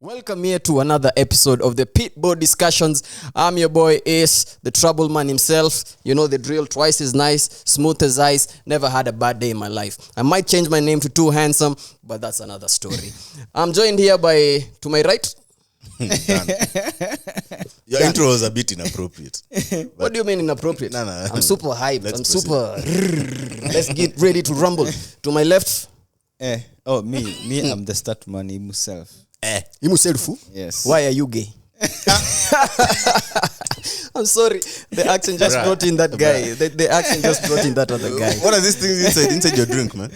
Welcome here to another episode of the Pitboard Discussions. I'm your boy Ace, the trouble man himself. You know the drill, twice as nice, smooth as ice. Never had a bad day in my life. I might change my name to Too Handsome, but that's another story. I'm joined here by, to my right. Your intro was a bit inappropriate. What do you mean inappropriate? No. I'm super hyped. Let's get ready to rumble. To my left. Me, I'm the stat man himself. Himself? Yes. Why are you gay? I'm sorry. The accent just brought in that guy. The accent just brought in that other guy. What are these things inside your drink, man?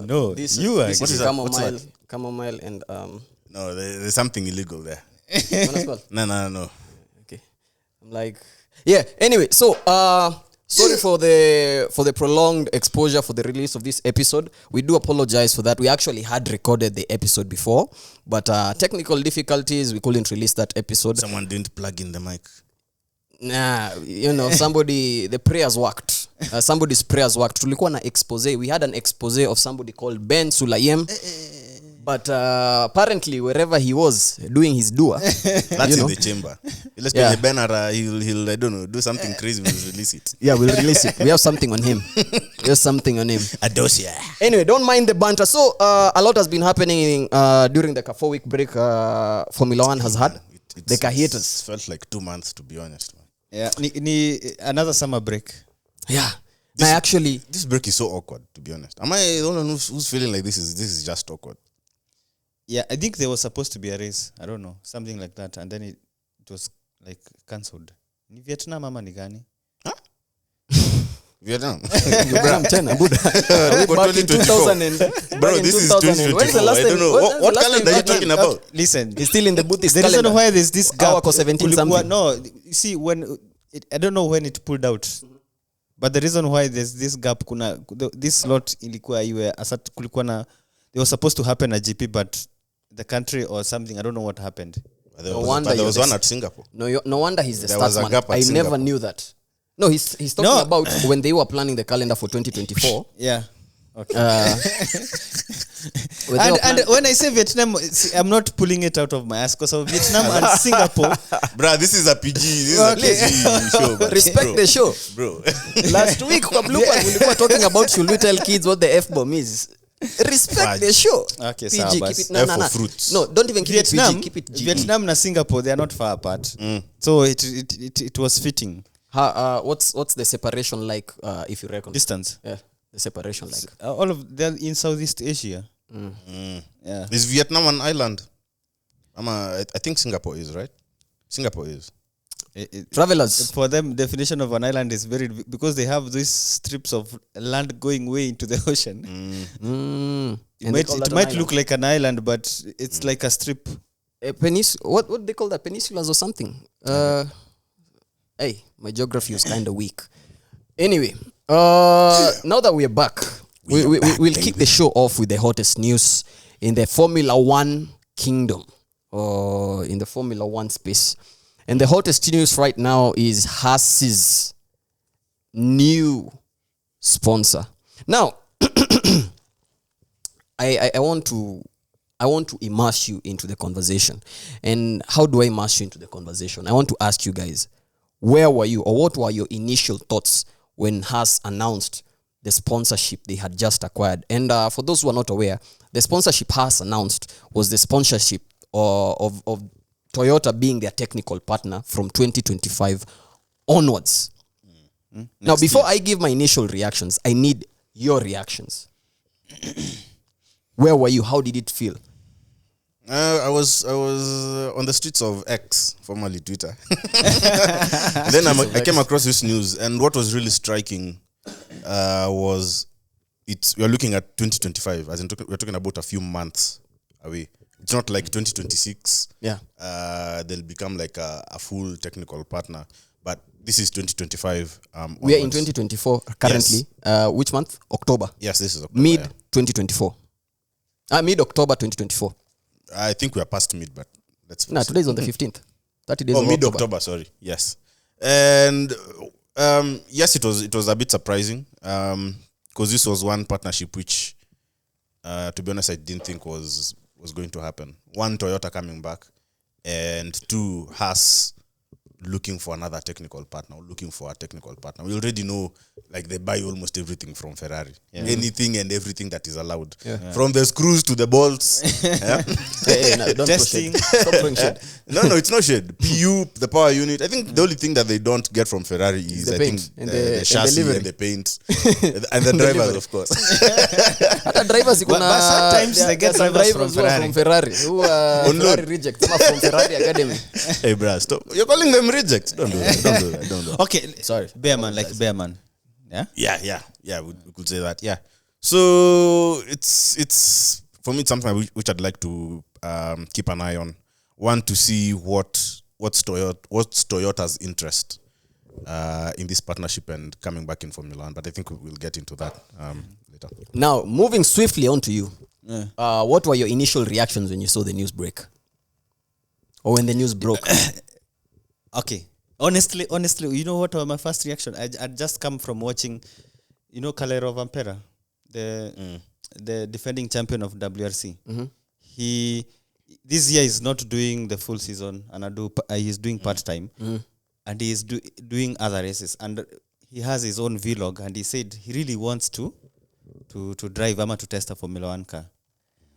No, This you are. is What is that? chamomile and No, there's something illegal there. No. Okay. I'm like, yeah. Anyway, so sorry for the prolonged exposure for the release of this episode. We do apologize for that. We actually had recorded the episode before, but technical difficulties, we couldn't release that episode. Someone didn't plug in the mic. Nah, the prayers worked. Somebody's prayers worked. Tulikuwa na expose. We had an expose of somebody called Ben Sulayem. But apparently, wherever he was doing his dua, that's in the chamber. Let's get Benara. He'll I don't know, do something crazy. We'll release it. Yeah, we'll release it. We have something on him. A dossier. Anyway, don't mind the banter. So a lot has been happening during the 4-week break Formula 1 has had. The hiatus felt like 2 months, to be honest. Man. Yeah, another summer break. Yeah. This break is so awkward, to be honest. Am I the only one who's feeling like this is just awkward? Yeah, I think there was supposed to be a race. I don't know, something like that, and then it was like cancelled. Ni Vietnam ama ni gani? Vietnam. Vietnam 10, Buddha. Back in 2000 Bro, this is 2024. When is the last I don't know. What calendar are you talking about? Listen, it's still in the Buddhist the calendar. reason why there's this gap. 17 something. No, you see, I don't know when it pulled out. But the reason why there's this gap, this slot ilikuwa iwe asat kulikuwa na, they were supposed to happen at GP, but the country or something, I don't know what happened. There was one at Singapore. No wonder he's the There was a statsman. gap at I Singapore. never knew that. No, he's talking about when they were planning the calendar for 2024. Yeah. Okay. And when I say Vietnam, I'm not pulling it out of my ass because of Vietnam and Singapore. Bruh, this is a PG. This is a PG show. Bro. Respect the show. Bro. Last week, we were talking about should we tell kids what the F-bomb is. Respect the show. Okay, PG, keep it. No. fruits. No, don't even keep Vietnam, it PG. Keep it G. Vietnam and Singapore, they are not far apart. So it was fitting. What's the separation like? If you reckon Distance. Yeah, the separation like. All of them in Southeast Asia. Yeah. Is Vietnam an island? I think Singapore is, right? Singapore is. Travelers. For them, definition of an island is because they have these strips of land going way into the ocean. It might look like an island, but it's like a strip. A what they call that? Peninsulas or something? Hey, my geography is kind of weak. Anyway, now that we're back, we'll kick the show off with the hottest news in the Formula 1 kingdom, or in the Formula 1 space. And the hottest news right now is Haas's new sponsor. Now, I want to immerse you into the conversation. And how do I immerse you into the conversation? I want to ask you guys, where were you, or what were your initial thoughts when Haas announced the sponsorship they had just acquired? And for those who are not aware, the sponsorship Haas announced was the sponsorship of Toyota being their technical partner from 2025 onwards. Now, before I give my initial reactions, I need your reactions. Where were you? How did it feel? I was on the streets of X, formerly Twitter. Then I came across this news, and what was really striking was we are looking at 2025, as in we're talking about a few months away. It's not like 2026. Yeah. They'll become like a full technical partner. But this is 2025. We are in 2024 currently. Yes. Which month? October. Yes, this is October. Mid-2024. Mid-October 2024. I think we are past mid, but let's... Today is on the 15th. 30 days. Mid-October, sorry. Yes. And yes, it was a bit surprising. Because this was one partnership which, to be honest, I didn't think was was going to happen. One, Toyota coming back, and two, Haas looking for another technical partner, looking for a technical partner. We already know, like, they buy almost everything from Ferrari. Anything and everything that is allowed. From the screws to the bolts. Don't Testing. Stop throwing shit. No, it's not shade. PU, the power unit. I think the only thing that they don't get from Ferrari is, The I paint think, and the the chassis livery. and the paint. And the drivers, of course. Hata drivers But sometimes they get some drivers from who are from Ferrari. Who are Ferrari rejects. Some are from Ferrari Academy. Hey, bruh, stop. You're calling them rejects. Don't do that. Don't do that. Don't do that. Okay, Sorry. Bearman, like Bearman. Yeah. Yeah, we could say that. Yeah. So it's for me, it's something which I'd like to keep an eye on. One, to see what's Toyota's interest in this partnership and coming back in Formula One. But I think we'll get into that later. Now, moving swiftly on to you. What were your initial reactions when you saw the news break? Or when the news broke? Okay. Honestly, you know what was my first reaction? I'd just come from watching, Calero Vampera, the defending champion of WRC. He this year is not doing the full season, and he's doing part-time, and he is doing other races, and he has his own vlog, and he said he really wants to drive Ama to test a Formula 1 car.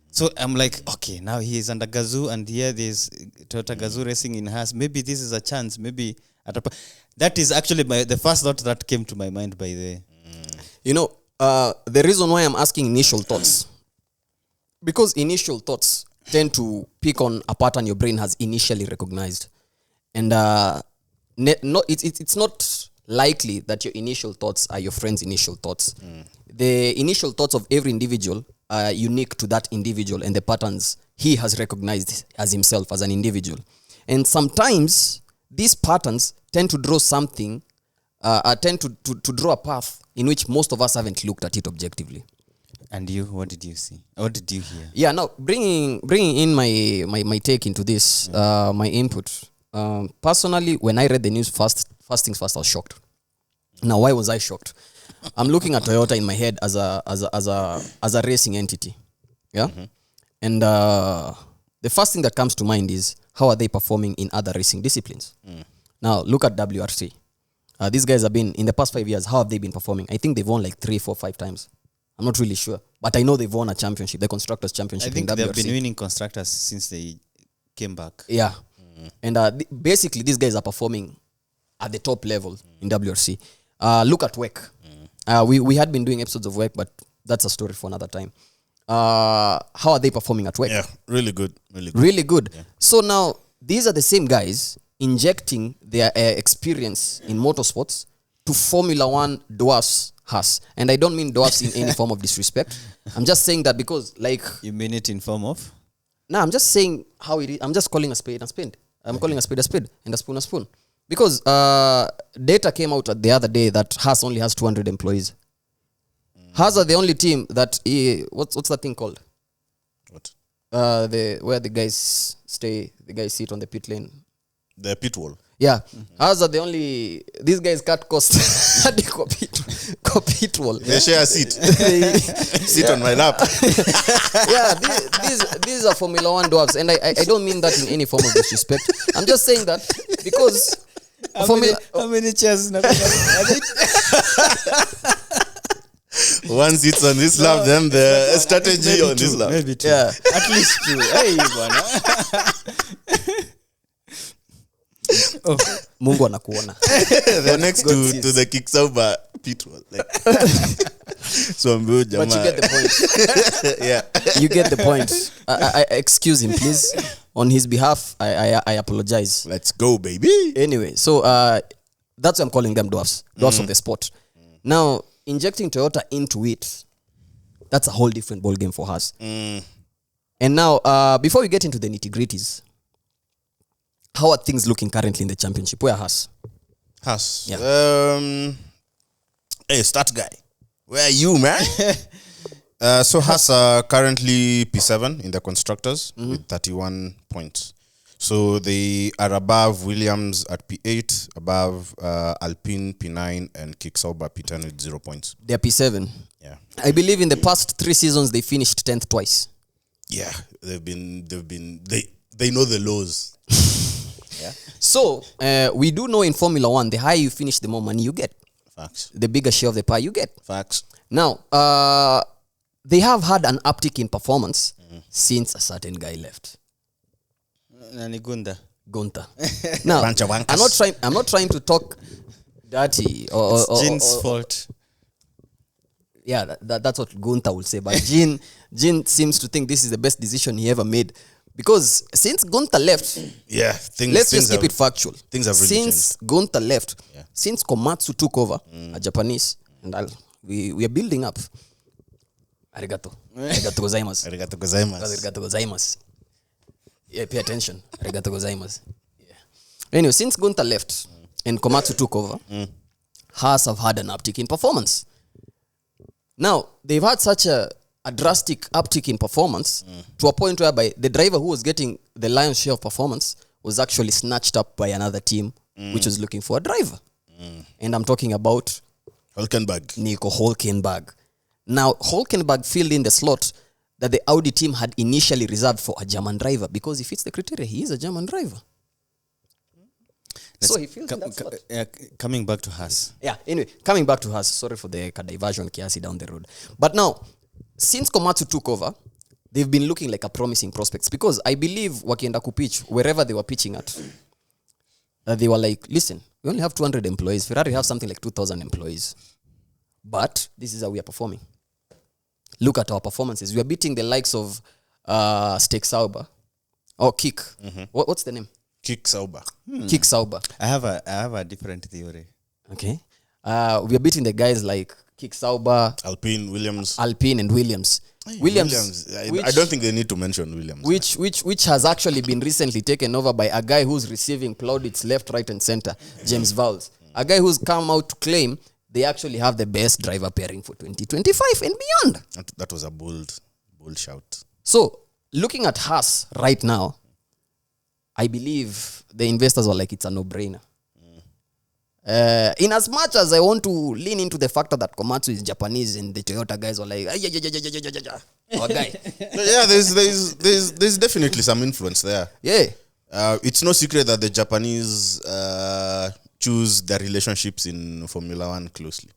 So I'm like, okay, now he is under Gazoo, and here there's Toyota Gazoo racing in Haas. Maybe this is a chance. Maybe that is actually the first thought that came to my mind. By the way, the reason why I'm asking initial thoughts, because initial thoughts tend to pick on a pattern your brain has initially recognized, and it's not likely that your initial thoughts are your friend's initial thoughts. The initial thoughts of every individual are unique to that individual and the patterns he has recognized as himself as an individual. And sometimes these patterns tend to draw something, tend to draw a path in which most of us haven't looked at it objectively. And you, what did you see? What did you hear? Yeah, now bringing in my take into this, my input. Personally, when I read the news first things first, I was shocked. Now, why was I shocked? I'm looking at Toyota in my head as a racing entity, yeah. And the first thing that comes to mind is, how are they performing in other racing disciplines? Now, look at WRC. These guys have been in the past 5 years. How have they been performing? I think they've won like 3, 4, 5 times. I'm not really sure, but I know they've won a championship, the Constructors Championship. I think in WRC. they've been winning constructors since they came back. Yeah, and basically these guys are performing at the top level in WRC. Look at WEC. We had been doing episodes of WEC, but that's a story for another time. How are they performing at WEC? Yeah, really good. Really good. Yeah. So now, these are the same guys injecting their experience in motorsports to Formula One dwarfs Haas. And I don't mean dwarfs in any form of disrespect. I'm just saying that because, like... You mean it in form of? No, I'm just saying how it is. I'm just calling a spade a spade. I'm calling a spade and a spoon a spoon. Because data came out the other day that Haas only has 200 employees. Haas are the only team that... what's that thing called? What? Where the guys stay, the guys sit on the pit lane. The pit wall. Yeah. Haas are the only... These guys cut costs. Pit wall. They share a seat. Sit on my lap. Yeah, these are Formula One dwarfs, and I don't mean that in any form of disrespect. I'm just saying that because how many chairs? One sits on this lap, then the strategy on this lap. Maybe two. Yeah. At least two. Hey, bwana. Mungu anakuona. They're next to the Kick Sauber pit wall. Like. So But you get the point. Yeah. You get the point. I excuse him, please. On his behalf, I apologize. Let's go, baby. Anyway, so that's why I'm calling them dwarfs of the sport. Now, injecting Toyota into it, that's a whole different ball game for us. And now, before we get into the nitty-gritties, how are things looking currently in the championship? Where Haas? Haas. Yeah. Hey, start guy. Where are you, man? So Haas are currently P7 in the constructors with 31 points. So they are above Williams at P8, above Alpine P9 and Kick Sauber P10 with 0 points. They're P7. Yeah. I believe in the past 3 seasons, they finished 10th twice. Yeah, they know the laws. Yeah. So we do know in Formula One, the higher you finish, the more money you get. Facts. The bigger share of the pie you get. Facts. Now, they have had an uptick in performance since a certain guy left. Nani Gunther. Now, Bunch of wankers. I'm not trying to talk dirty or Jean's fault. Yeah, that's what Gunther will say. But Jean seems to think this is the best decision he ever made. Because since Gunther left, Yeah, let's just keep it factual. Things have really Since Gunther left, Yeah. since Komatsu took over, a Japanese, and we are building up. Arigato. Arigato gozaimasu. Arigato gozaimasu. Arigato gozaimasu. Yeah, pay attention. Arigato gozaimasu. Yeah. Anyway, since Gunther left and Komatsu took over, Haas have had an uptick in performance. Now, they've had such a drastic uptick in performance to a point whereby the driver who was getting the lion's share of performance was actually snatched up by another team which was looking for a driver. And I'm talking about Hülkenberg. Nico Hülkenberg. Now, Hülkenberg filled in the slot that the Audi team had initially reserved for a German driver because he fits the criteria. He is a German driver. So he feels in that slot. Coming back to Haas. Yeah, anyway, coming back to Haas. Sorry for the diversion kiasi down the road. But now, since Komatsu took over, they've been looking like a promising prospects because I believe wakienda kupitch, wherever they were pitching at, they were like, listen, we only have 200 employees. Ferrari have something like 2,000 employees. But this is how we are performing. Look at our performances. We are beating the likes of Kick Sauber. Or Kick. What's the name? Kick Sauber. Kick Sauber. I have a different theory. Okay. We are beating the guys like Kick Sauber, Alpine, Williams. Alpine and Williams. Williams. I don't think they need to mention Williams. Which has actually been recently taken over by a guy who's receiving plaudits left, right, and center, James Vowles. A guy who's come out to claim they actually have the best driver pairing for 2025 and beyond. That was a bold shout. So, looking at Haas right now, I believe the investors were like, it's a no-brainer. In as much as I want to lean into the factor that Komatsu is Japanese and the Toyota guys were like, our guy. Yeah, there's definitely some influence there. Yeah. It's no secret that the Japanese choose their relationships in Formula One closely.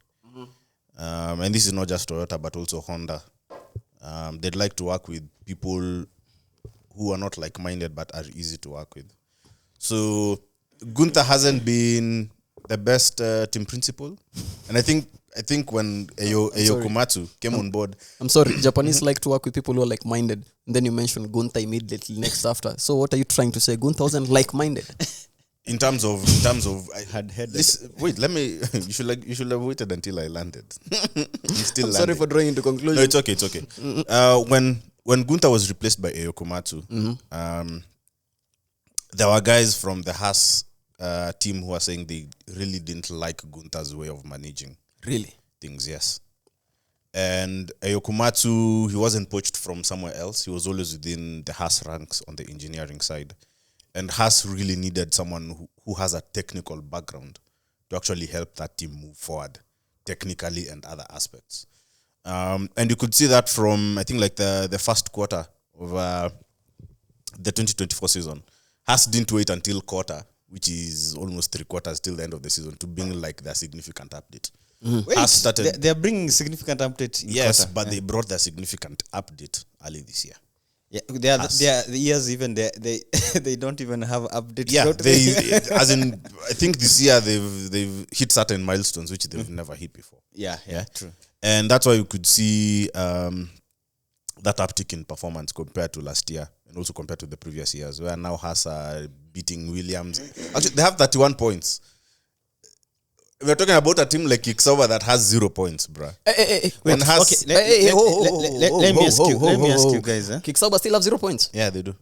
And this is not just Toyota, but also Honda. They'd like to work with people who are not like-minded, but are easy to work with. So Gunther hasn't been the best team principal. And I think when Eyo Komatsu came on board... I'm sorry, Japanese like to work with people who are like-minded. And then you mentioned Gunther immediately next after. So what are you trying to say? Gunther wasn't like-minded? In terms of I had heard this. Wait, let me. You should have waited until I landed. I'm sorry for drawing into conclusion. No, it's okay. When Gunther was replaced by Eyo Komatsu, there were guys from the Haas team who were saying they really didn't like Gunther's way of managing. Really? Things, yes. And Eyo Komatsu, he wasn't poached from somewhere else. He was always within the Haas ranks on the engineering side. And Haas really needed someone who has a technical background to actually help that team move forward technically and other aspects. And you could see that from, I think, like the first quarter of the 2024 season. Haas didn't wait until quarter, which is almost 3 quarters till the end of the season, to bring like their significant update. Wait, Haas started, they're bringing significant update in yes, quarter. but they brought their significant update early this year. Yeah, they are the years even they don't even have updates. Yeah, don't as in, I think this year they've hit certain milestones which they've never hit before. Yeah, true. And that's why you could see that uptick in performance compared to last year and also compared to the previous years, where now Haas are beating Williams. Actually, they have 31 points. We're talking about a team like Kick Sauber that has 0 points, bruh. Wait, Haas, let me ask you guys. Kick Sauber still have 0 points? yeah, they do.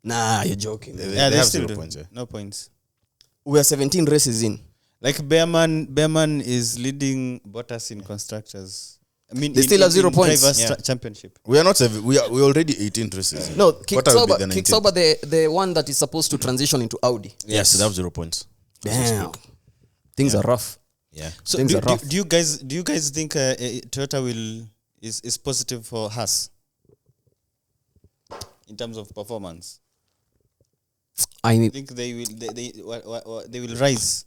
Nah, you're joking. They Yeah, they have still 0 do. points. Yeah. No points. We are 17 races in. Like Behrman is leading Bottas in constructors. I mean, They still have 0 points. Drivers' Yeah. championship. We are not. We're already 18 races. in. No, Kick Quarter will be the Sauber, 19th. the one that is supposed to transition into Audi. Yes, they have 0 points. Damn. Things are rough. Yeah. So Things are rough. do you guys think Toyota is positive for Haas? in terms of performance? I think they will rise.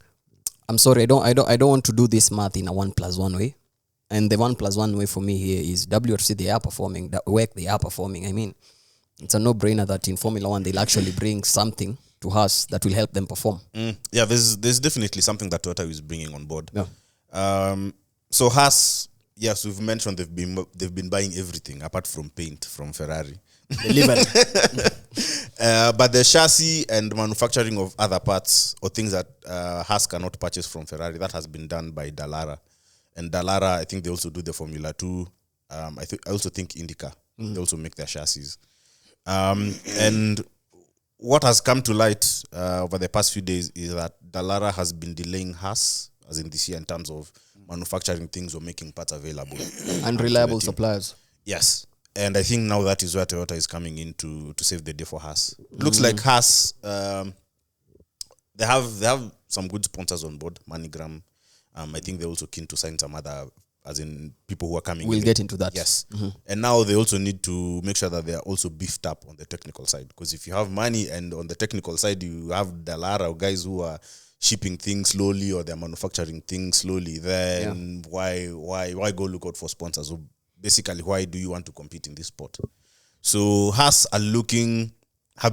I'm sorry, I don't want to do this math in a 1+1 way. And the 1+1 way for me here is WRC, they are performing, that work they are performing. I mean, it's a no-brainer that in Formula 1 they'll actually bring something to Haas that will help them perform. Yeah, there's definitely something that Toyota is bringing on board. Yeah. So Haas, yes, we've mentioned they've been buying everything apart from paint from Ferrari. But the chassis and manufacturing of other parts or things that Haas cannot purchase from Ferrari, that has been done by Dallara. And Dallara, I think they also do the Formula 2. I also think IndyCar. They also make their chassis. And what has come to light over the past few days is that Dallara has been delaying Haas, as in this year, in terms of manufacturing things or making parts available. Unreliable suppliers. Yes. And I think now that is where Toyota is coming in to save the day for Haas. Looks like Haas, they have some good sponsors on board, Moneygram. I think they're also keen to sign some other, as in people who are coming in. We'll get into that. Yes. And now they also need to make sure that they are also beefed up on the technical side. Because if you have money and on the technical side you have Dallara or guys who are shipping things slowly or they're manufacturing things slowly, then why go look out for sponsors? So basically, why do you want to compete in this sport? So Haas have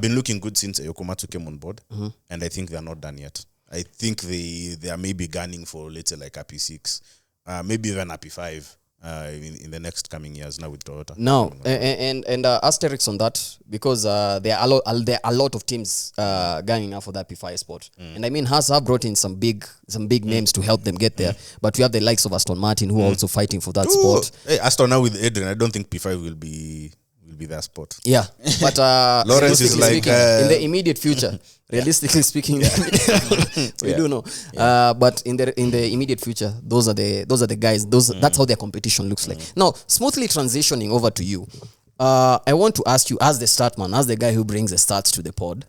been looking good since Yokomatsu came on board, and I think they're not done yet. I think they are maybe gunning for, let's say, like a P6, maybe even a P5 in the next coming years now with Toyota. No, and asterisks on that, because there are a lot of teams gunning up for that P5 spot. And I mean, Haas have brought in some big names to help them get there, but we have the likes of Aston Martin who are also fighting for that spot. Hey, Aston now with Adrian, I don't think P5 will be their spot. Yeah, but Lawrence is like in the immediate future. Realistically speaking, we do know. But in the immediate future, those are the guys. That's how their competition looks like. Now, smoothly transitioning over to you, I want to ask you, as the start man, as the guy who brings the stats to the pod,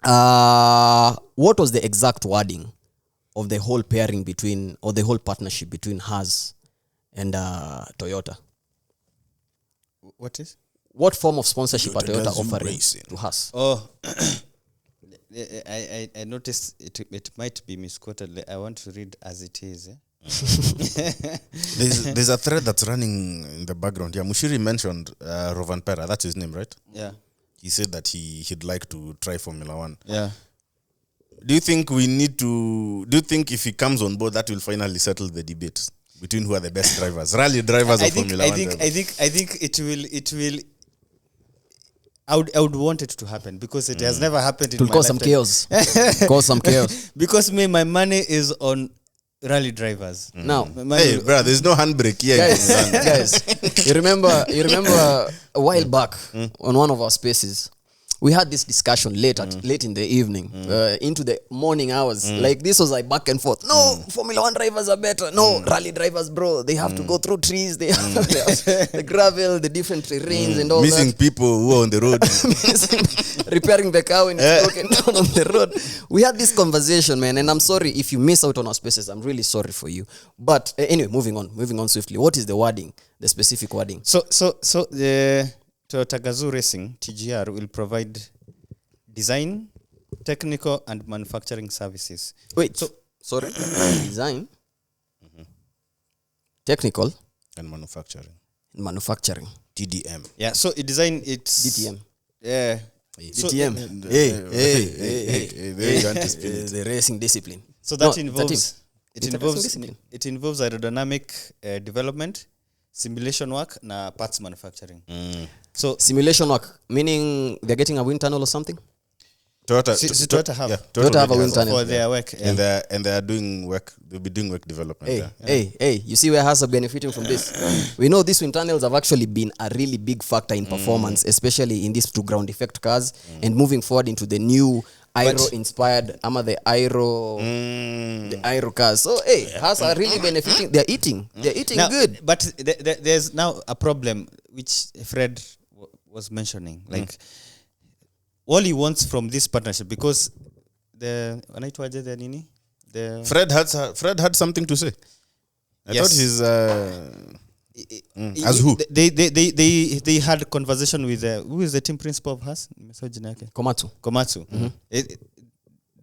what was the exact wording of the whole pairing between, or the whole partnership between Haas and Toyota? What form of sponsorship are Toyota offering to Haas? Oh, I noticed it might be misquoted. I want to read as it is. There's a thread that's running in the background. Yeah, Mushiri mentioned Rovanpera. That's his name, right? Yeah. He said that he'd like to try Formula 1. Yeah. Do you think if he comes on board, that will finally settle the debate between who are the best drivers, rally drivers or Formula 1 drivers? I think it will. I would want it to happen because it has never happened in my cause lifetime. Cause some chaos. Because my money is on rally drivers. Now, hey, bro, there's no handbrake here. Guys, you remember a while back on one of our spaces, we had this discussion late in the evening, into the morning hours. Like, this was like back and forth. No, Formula 1 drivers are better. No, rally drivers, bro, they have to go through trees. They have the gravel, the different terrains and all Missing that. people who are on the road. Repairing the car when it's broken down on the road. We had this conversation, man, and I'm sorry if you miss out on our spaces. I'm really sorry for you. But anyway, moving on swiftly. What is the wording, the specific wording? So the Toyota Gazoo Racing, TGR, will provide design, technical and manufacturing services. Wait, sorry. Design, technical and manufacturing. TDM. Yeah, so design, it's DTM. Yeah. DTM. The racing discipline. So that it involves aerodynamic development, simulation work, na parts manufacturing. So simulation work, meaning they're getting a wind tunnel or something? Toyota have a wind tunnel for their work. Yeah. And they are doing work. They'll be doing work development. Hey, you see where Haas are benefiting from this? We know these wind tunnels have actually been a really big factor in performance, especially in these two ground effect cars, and moving forward into the new aero-inspired, the aero cars. So, Haas are really benefiting. They're eating now, good. But there's now a problem, which Fred was mentioning. Like, all he wants from this partnership, because Fred had something to say. I thought As who? They had conversation with who is the team principal of Haas? Komatsu.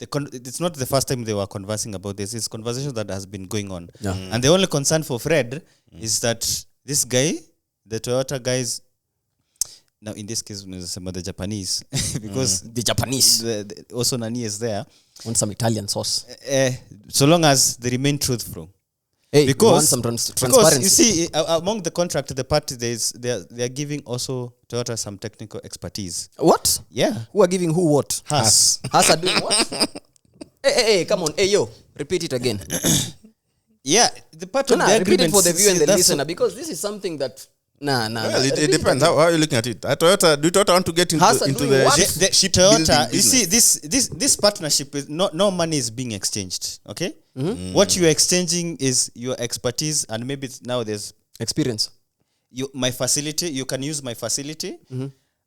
It's not the first time they were conversing about this. It's conversation that has been going on. Yeah. And the only concern for Fred is that this guy, the Toyota guys, now in this case, the Japanese, because the Japanese also Nani is there. Want some Italian sauce. So long as they remain truthful. Hey, Because want some transparency. Because you see, among the contract, the party they are giving also Toyota some technical expertise. What? Yeah, Who are giving who what? Haas. Haas are doing what? hey, come on. Hey, yo. Repeat it again. Yeah, the part of the repeat it agreement for the viewer and the that's listener because this is something that... Well, it depends. How are you looking at it? At Toyota, do Toyota want to get Haas are into doing the what? the ship Toyota, building you see, business? this partnership is no money is being exchanged. Okay, what you are exchanging is your expertise, and maybe now there's Experience. my facility. You can use my facility,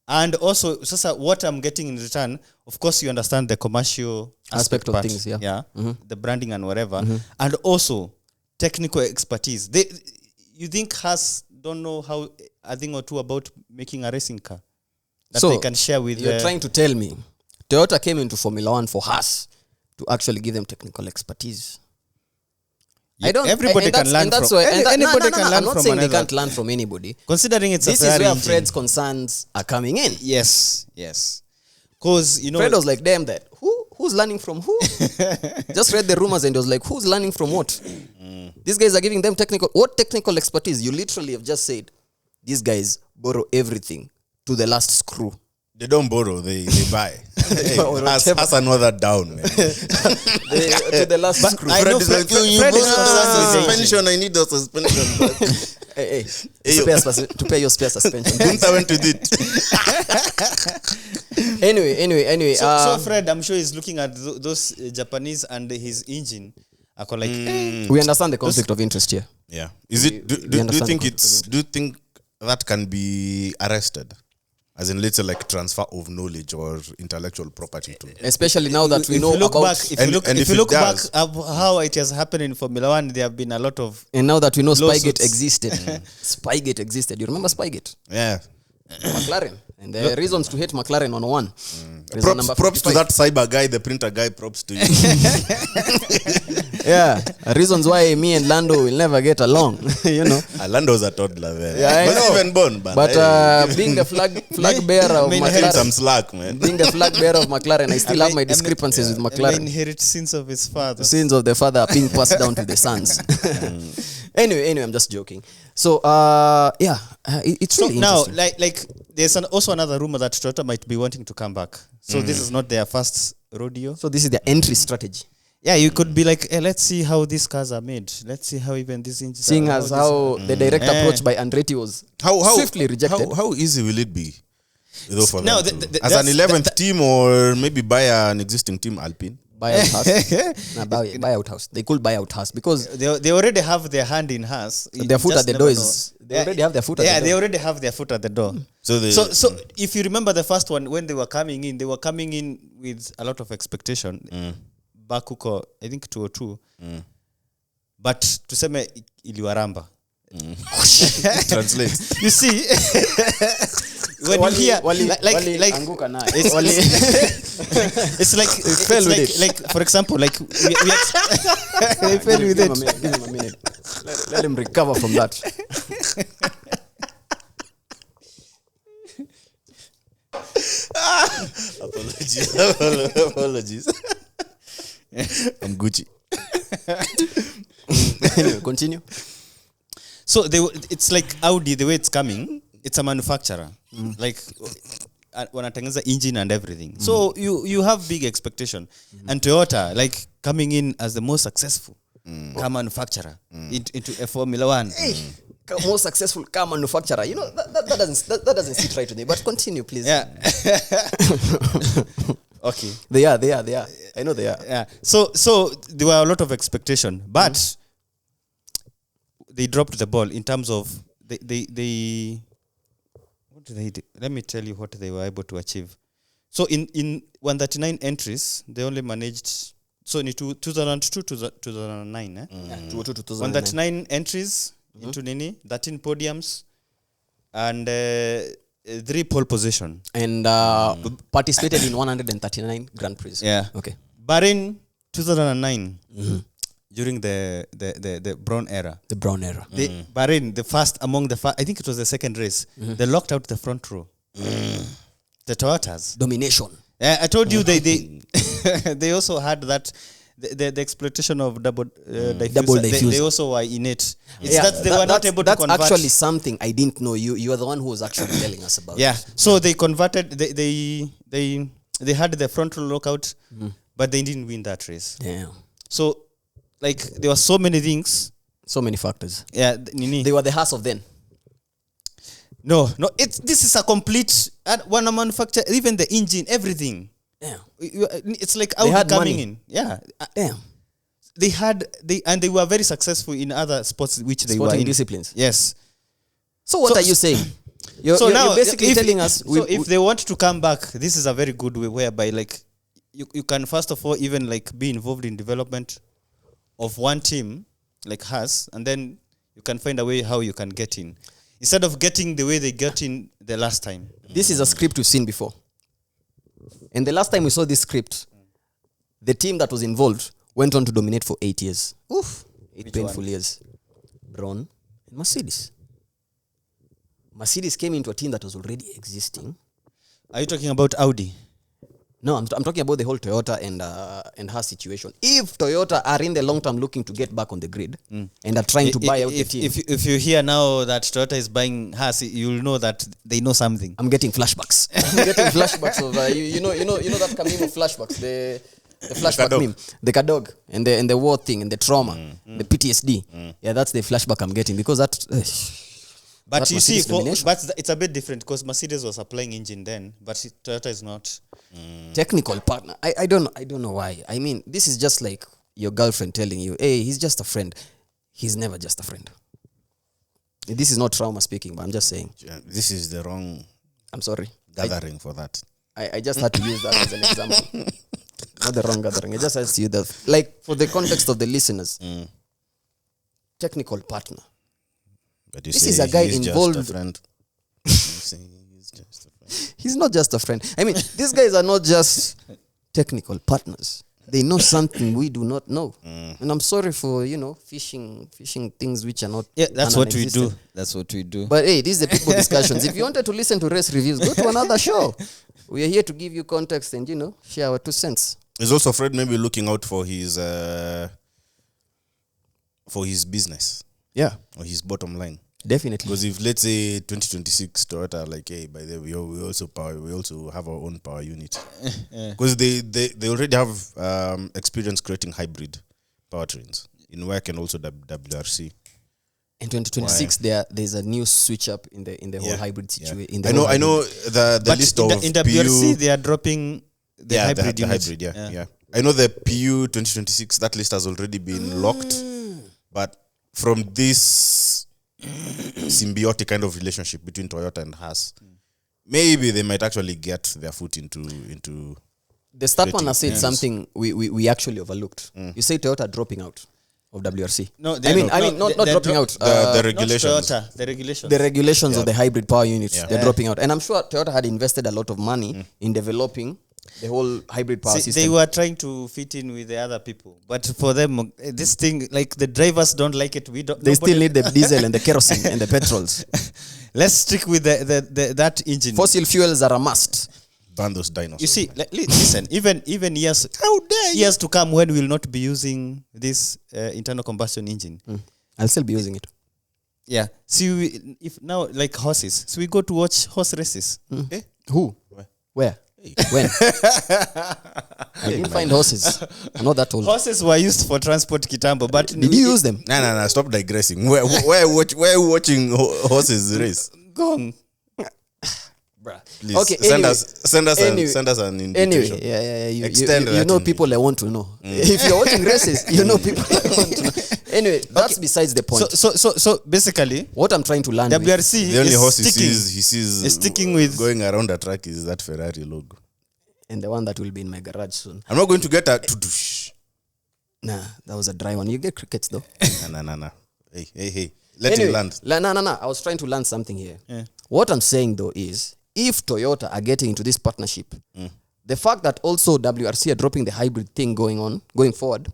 and also, so what I'm getting in return, of course, you understand the commercial Aspect of part, things, yeah. the branding and whatever, and also technical expertise. You think Haas don't know how a thing or two about making a racing car that So, they can share with You're trying to tell me Toyota came into Formula 1 for Haas to actually give them technical expertise. Everybody can learn that's from why, anybody can learn I'm not from saying they another. can't learn from anybody. Considering it's This a is Ferrari where engine. Fred's concerns are coming in. Yes. Because Fred was like, damn that. Who's learning from who? Just read the rumors and he was like, who's learning from what? These guys are giving them what technical expertise? You literally have just said, these guys borrow everything to the last screw. They don't borrow, they buy. Hey, Or whatever. Haas another down, man. To the last screw. I know Fred is suspension. I need a suspension. Hey, Hey, to pay your spare suspension. Gunther went with it. Anyway. So Fred, I'm sure he's looking at those Japanese and his engine. I call like, we understand the conflict of interest here. Yeah. Is it? Do you think it's? Do you think that can be arrested? As in, let's say, like transfer of knowledge or intellectual property to. Especially now that we know if you look about... back, if you look back at how it has happened in Formula 1, there have been a lot of... And now that we know lawsuits. Spygate existed. Spygate existed. You remember Spygate? Yeah. McLaren. And there are reasons to hate McLaren on one. Reason number Props to 55. that cyber guy, the printer guy. Props to you. Yeah. Reasons why me and Lando will never get along. You know. Lando's a toddler, man. Yeah, I Wasn't know. even born, man. But being the flag bearer of Main Give him some McLaren, slack, man. being the flag bearer of McLaren, I still have my discrepancies with They McLaren. inherit sins of his father. Sins of the father are being passed down to the sons. Anyway, I'm just joking. So, it's So really now, interesting. like there's also another rumor that Toyota might be wanting to come back. So this is not their first rodeo. So this is their entry strategy. Yeah, you could be like, hey, let's see how these cars are made. Let's see how even these engines Seeing are. as how the direct approach by Andretti was swiftly rejected. How easy will it be? For No, them the- to- the- as an that's- 11th team, or maybe buy an existing team, Alpine. Buy out Haas. Buy out Haas. They could buy out Haas because They already have their hand in Haas. You their foot just at the never door know. is... They already have their foot at Yeah, the they door. already have their foot at the door. So if you remember the first one, when they were coming in with a lot of expectation. Bakuko, I think 202. But tuseme iliwaramba. translate. You see, when you hear like anguka na. it's like fell with like, it. like for example, like we They fell with it. Give him a minute. Let him recover from that. Apologies. I'm Gucci. Anyway, continue. So it's like Audi, the way it's coming, it's a manufacturer. Like wanatengeneza engine and everything. So you have big expectation. And Toyota, like coming in as the most successful car manufacturer into a Formula 1. Most successful car manufacturer. You know, that doesn't sit right with me. But continue, please. Yeah. Okay. They are. I know they are. Yeah. So there were a lot of expectation, but they dropped the ball in terms of they what did they do? Let me tell you what they were able to achieve. So in 139 entries, they only managed. So in 2002 to 2009, 2009. 139 entries, into 13 podiums and 3 pole position. And participated in 139 Grand Prix. Yeah. Okay. Bahrain 2009 during the Brown era. The Brown era. Bahrain, the first among the I think it was the second race. They locked out the front row. The Toyotas. Domination. I told you they they also had that the exploitation of double diffuser. They also were in it. It's that they were not able to convert. That's actually something I didn't know. You are the one who was actually telling us about. Yeah. So they converted. They had the front row lockout, but they didn't win that race. Yeah. So, like, there were so many things. So many factors. Yeah. They were the Haas of then. No. This is a complete one manufacturer, even the engine, everything. Yeah. It's like They had Audi coming money. in. Yeah. Damn. They were very successful in other sports which they were Sporting in. disciplines. Yes. So what are you saying? You're basically telling us. If they want to come back, this is a very good way whereby like you can first of all even like be involved in development of one team like Haas, and then you can find a way how you can get in instead of getting the way they got in the last time. This is a script we've seen before. And the last time we saw this script, the team that was involved went on to dominate for 8 years. Oof. 8 painful years. Braun and Mercedes. Mercedes came into a team that was already existing. Are you talking about Audi? No, I'm talking about the whole Toyota and Haas situation. If Toyota are in the long term looking to get back on the grid and are trying to buy out the team. If you hear now that Toyota is buying Haas, you'll know that they know something. I'm getting flashbacks. I'm getting flashbacks of you know that meme of flashbacks, the flashback meme, the Kadog and the war thing and the trauma, the PTSD. Yeah, that's the flashback I'm getting because that. But That's you see, Mercedes but it's a bit different because Mercedes was supplying engine then, but Toyota is not. Technical partner. I don't know why. I mean, this is just like your girlfriend telling you, hey, he's just a friend. He's never just a friend. This is not trauma speaking, but I'm just saying. Yeah, this is the wrong I'm sorry. gathering for that. I just had to use that as an example. Not the wrong gathering. I just had to use that. Like, for the context of the listeners, technical partner. But you This say is a guy involved. Just a friend. You say he's just a friend. He's not just a friend. I mean, these guys are not just technical partners. They know something we do not know. And I'm sorry for, fishing things which are not. Yeah, that's what we do. non-existent. That's what we do. But hey, this is the Pitboard discussions. If you wanted to listen to race reviews, go to another show. We are here to give you context and, share our 2 cents. He's also Fred maybe looking out for his business Yeah, or his bottom line. definitely. Because if let's say 2026 Toyota like, hey, by the way, we also have our own power unit. Because they already have experience creating hybrid powertrains in WEC and also WRC. In 2026, there's a new switch up in the whole hybrid situation. I know the But list in of the WRC, they are dropping the hybrid the unit. hybrid, yeah. I know the PU 2026, that list has already been locked. But from this symbiotic kind of relationship between Toyota and Haas, maybe they might actually get their foot into The start one has said something we actually overlooked. You say Toyota dropping out of WRC. No, I mean, not dropping out. the regulations. Not Toyota, the regulations. The regulations of the hybrid power units, they're Yeah. dropping out. And I'm sure Toyota had invested a lot of money in developing the whole hybrid power system. They were trying to fit in with the other people, but for them, this thing, like the drivers don't like it. We don't. They still need the diesel and the kerosene and the petrols. Let's stick with that engine. Fossil fuels are a must. Ban those dinosaurs. You see, listen. Even years to come, when we will not be using this internal combustion engine. I'll still be using it. Yeah. See, if now like horses, so we go to watch horse races. Eh? Who? Where? When? I didn't find horses. I'm not that old. Horses were used for transport kitambo, but Did you use them? No, stop digressing. Where are you watching horses race? Gone. Please, Okay, send anyway. us an invitation. Anyway, yeah. You Extend know that people I want to know. If you're watching races, you know people I want to know. Anyway, that's besides the point. So basically, What I'm trying to learn with, The WRC only is horse sticking. he sees is sticking with- going around the track is that Ferrari logo. and the one that will be in my garage soon. I'm not going to get a tudush. Nah, that was a dry one. You get crickets though. Nah. Hey. Let him land. No. I was trying to learn something here. Yeah. What I'm saying though is, if Toyota are getting into this partnership, the fact that also WRC are dropping the hybrid thing going forward,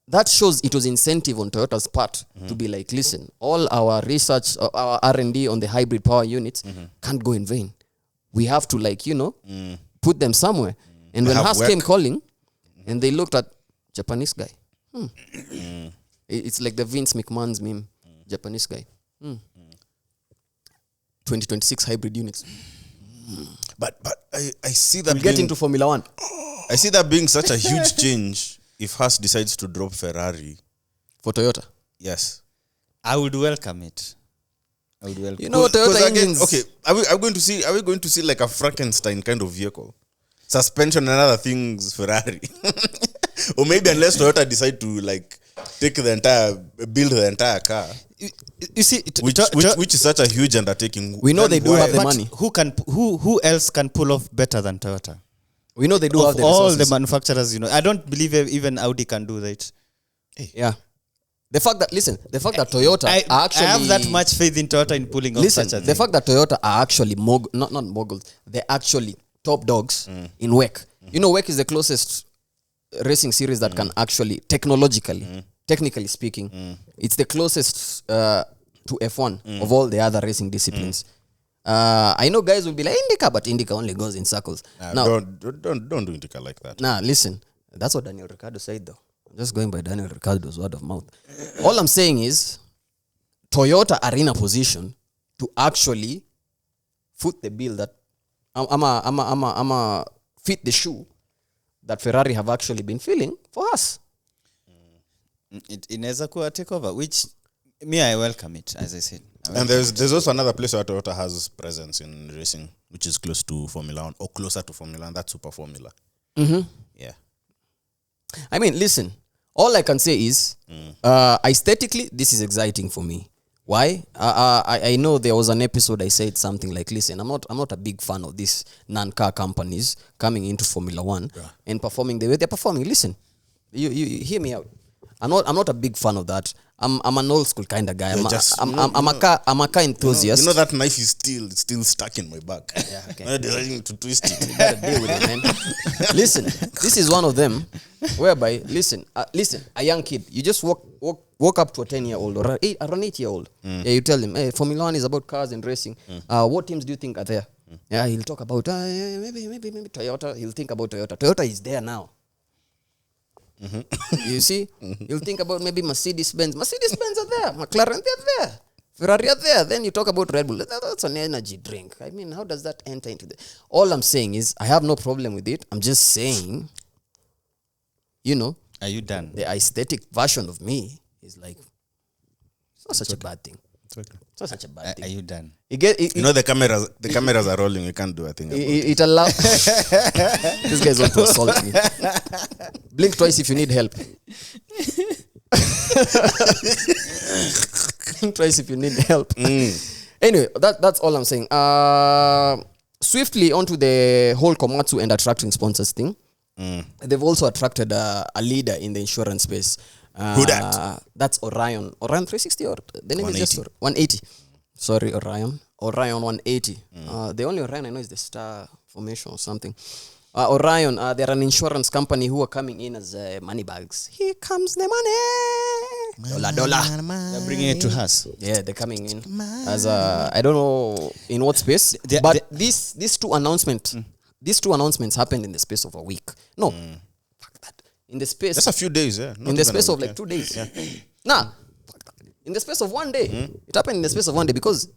that shows it was incentive on Toyota's part to be like, listen, all our research, our R&D on the hybrid power units can't go in vain. We have to put them somewhere. And when Haas came calling, and they looked at Japanese guy. It's like the Vince McMahon's meme, Japanese guy. 2026 hybrid units. But I see that we'll get into Formula 1. I see that being such a huge change if Haas decides to drop Ferrari. For Toyota? Yes. I would welcome it. You know, Toyota engines... Okay, are we going to see like a Frankenstein kind of vehicle? Suspension and other things, Ferrari. Or maybe unless Toyota decide to like build the entire car. You see, which is such a huge undertaking. We know they do have the but money. Who else can pull off better than Toyota? We know they do have the all resources. the manufacturers, I don't believe even Audi can do that. Yeah. The fact that Toyota are actually... I have that much faith in Toyota in pulling off such a thing. The fact that Toyota are actually not moguls, they're actually top dogs in WEC. You know, WEC is the closest racing series that can actually, technically speaking, it's the closest to F1 of all the other racing disciplines. I know guys will be like IndyCar, but IndyCar only goes in circles. Now, don't do IndyCar like that. Nah, listen, that's what Daniel Ricciardo said though. I'm just going by Daniel Ricciardo's word of mouth. All I'm saying is, Toyota are in a position to actually foot the bill that I'm fit the shoe that Ferrari have actually been feeling for us. It inaweza kuwa takeover, which me I welcome it, as I said. And there's also another place where Toyota has presence in racing, which is close to Formula 1 or closer to Formula 1. That's Super Formula. Yeah. I mean, listen, all I can say is aesthetically, this is exciting for me. Why? I know there was an episode I said something like, listen, I'm not a big fan of these non-car companies coming into Formula 1 and performing the way they're performing. Listen, you hear me out. I'm not a big fan of that. I'm an old school kind of guy. I'm a car enthusiast. You know that knife is still stuck in my back. Yeah, okay. I'm deciding to twist it. You gotta deal with it, man. Listen, this is one of them whereby, listen, a young kid, you just walk up to a 10-year-old or an 8-year-old. Yeah, you tell him, hey, Formula 1 is about cars and racing. What teams do you think are there? Yeah, he'll talk about maybe Toyota. He'll think about Toyota. Toyota is there now. You see, you'll think about maybe Mercedes-Benz. Mercedes-Benz are there. McLaren, they're there. Ferrari are there. Then you talk about Red Bull. That's an energy drink. I mean, how does that enter into the... All I'm saying is, I have no problem with it. I'm just saying, Are you done? The aesthetic version of me is like, it's not such a bad thing. It's okay. It's not such a bad thing. Are you done? The cameras are rolling. We can't do a thing about it. It allows... This guy's want to assault me. Blink twice if you need help. Blink twice if you need help. Anyway, that's all I'm saying. Swiftly onto the whole Komatsu and attracting sponsors thing. They've also attracted a leader in the insurance space. Who that? That's Orion. Orion 360 or the name 180. Is just 180. Sorry, Orion. Orion 180. The only Orion I know is the Star Formation or something. Orion, they're an insurance company who are coming in as money bags. Here comes the money. Dollar. They're bringing it to Haas. Yeah, they're coming in as I don't know in what space. But these two announcements happened in the space of a week. No. Fuck that. In the space. That's a few days, yeah. In the space of like 2 days. Yeah. In the space of 1 day. It happened in the space of 1 day because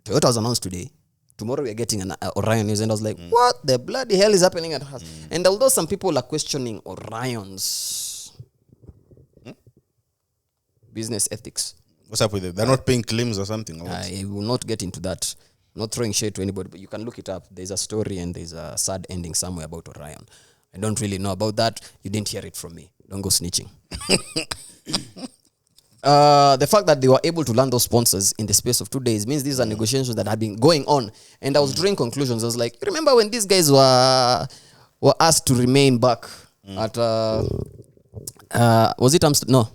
Toyota was announced today. Tomorrow we are getting an Orion news, and I was like, what the bloody hell is happening at Haas? And although some people are questioning Orion's business ethics. What's up with it? They're not paying claims or something? Or I will not get into that. I'm not throwing shade to anybody, but you can look it up. There's a story and there's a sad ending somewhere about Orion. I don't really know about that. You didn't hear it from me. Don't go snitching. The fact that they were able to land those sponsors in the space of 2 days means these are negotiations that had been going on. And I was drawing conclusions. I was like, you remember when these guys were asked to remain back at was it Amsterdam? No.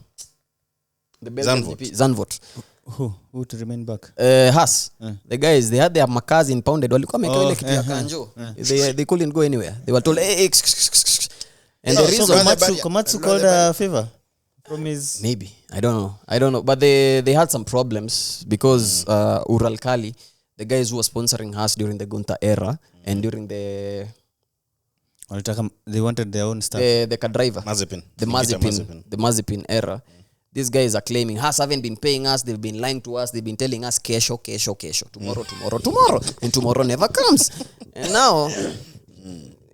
The Belgian Zandvoort. Zandvoort. Who to remain back? Haas. The guys, they had their makas impounded. Walikuwa wamewekewa ile kitu ya kanjo. They couldn't go anywhere. They were told, hey, and the reason Komatsu called a favor from his... Maybe. I don't know. But they had some problems because Uralkali, the guys who were sponsoring Haas during the Guenther era and during the... They wanted their own stuff. The car driver. Mazepin. The Mazepin era. These guys are claiming Haas haven't been paying us. They've been lying to us. They've been telling us kesho. Tomorrow. And tomorrow never comes. And now,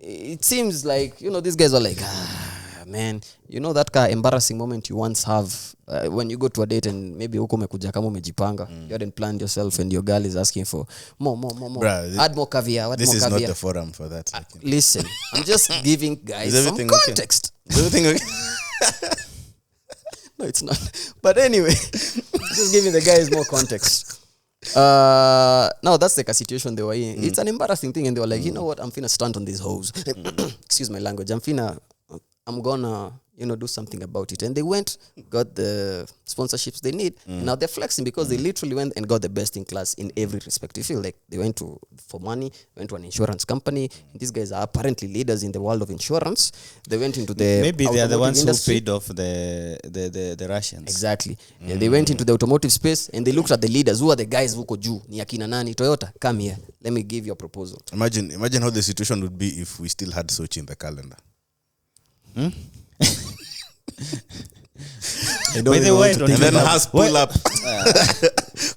it seems like, these guys are like, man, that kind of embarrassing moment you once have when you go to a date and maybe huko umekuja kama umejipanga. You hadn't planned yourself and your girl is asking for more. Bruh, add more caviar. This is not the forum for that. Listen, I'm just giving guys some context. Okay? Is everything okay? No, it's not. But anyway, just giving the guys more context. Now that's like a situation they were in. It's an embarrassing thing, and they were like, you know what? I'm finna stunt on these hoes. Excuse my language. I'm gonna, do something about it. And they went, got the sponsorships they need. And now they're flexing because they literally went and got the best in class in every respect. You feel like they went for money, went to an insurance company. And these guys are apparently leaders in the world of insurance. They went into the maybe they are the ones industry. who paid off the Russians. Exactly. And they went into the automotive space and they looked at the leaders. Who are the guys who ko juu? Ni akina nani? Toyota, come here. Let me give you a proposal. Imagine how the situation would be if we still had Sochi in the calendar. By the way, and then Haas pull up,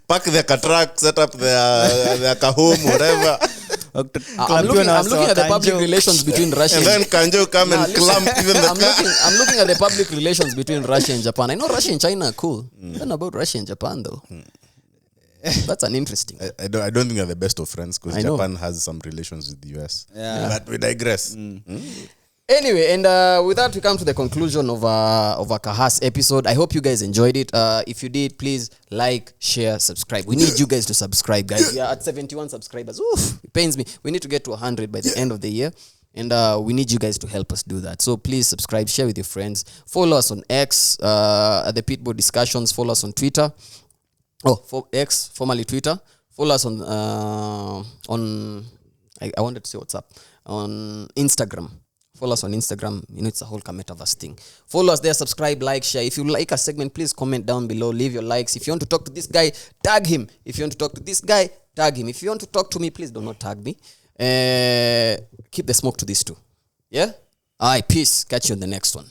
pack their truck, set up their home, whatever. I'm looking at the public relations between Russia and then Kanjo come and clamp even the I'm looking at the public relations between Russia and Japan. I know Russia and China are cool. I don't know about Russia and Japan though. That's an interesting. I don't think they're the best of friends because Japan has some relations with the US. Yeah. But we digress. Anyway, and with that we come to the conclusion of our Haas episode. I hope you guys enjoyed it. If you did, please like, share, subscribe. We need you guys to subscribe, guys. We are at 71 subscribers. Oof, it pains me. We need to get to 100 by the end of the year. And we need you guys to help us do that. So please subscribe, share with your friends. Follow us on X, at the Pitboard Discussions. Follow us on Twitter. X, formerly Twitter. Follow us on I wanted to say what's up. On Instagram. Follow us on Instagram. It's a whole metaverse thing. Follow us there, subscribe, like, share. If you like a segment, please comment down below. Leave your likes. If you want to talk to this guy, tag him. If you want to talk to this guy, tag him. If you want to talk to me, please do not tag me. Keep the smoke to these two. Yeah? All right, peace. Catch you on the next one.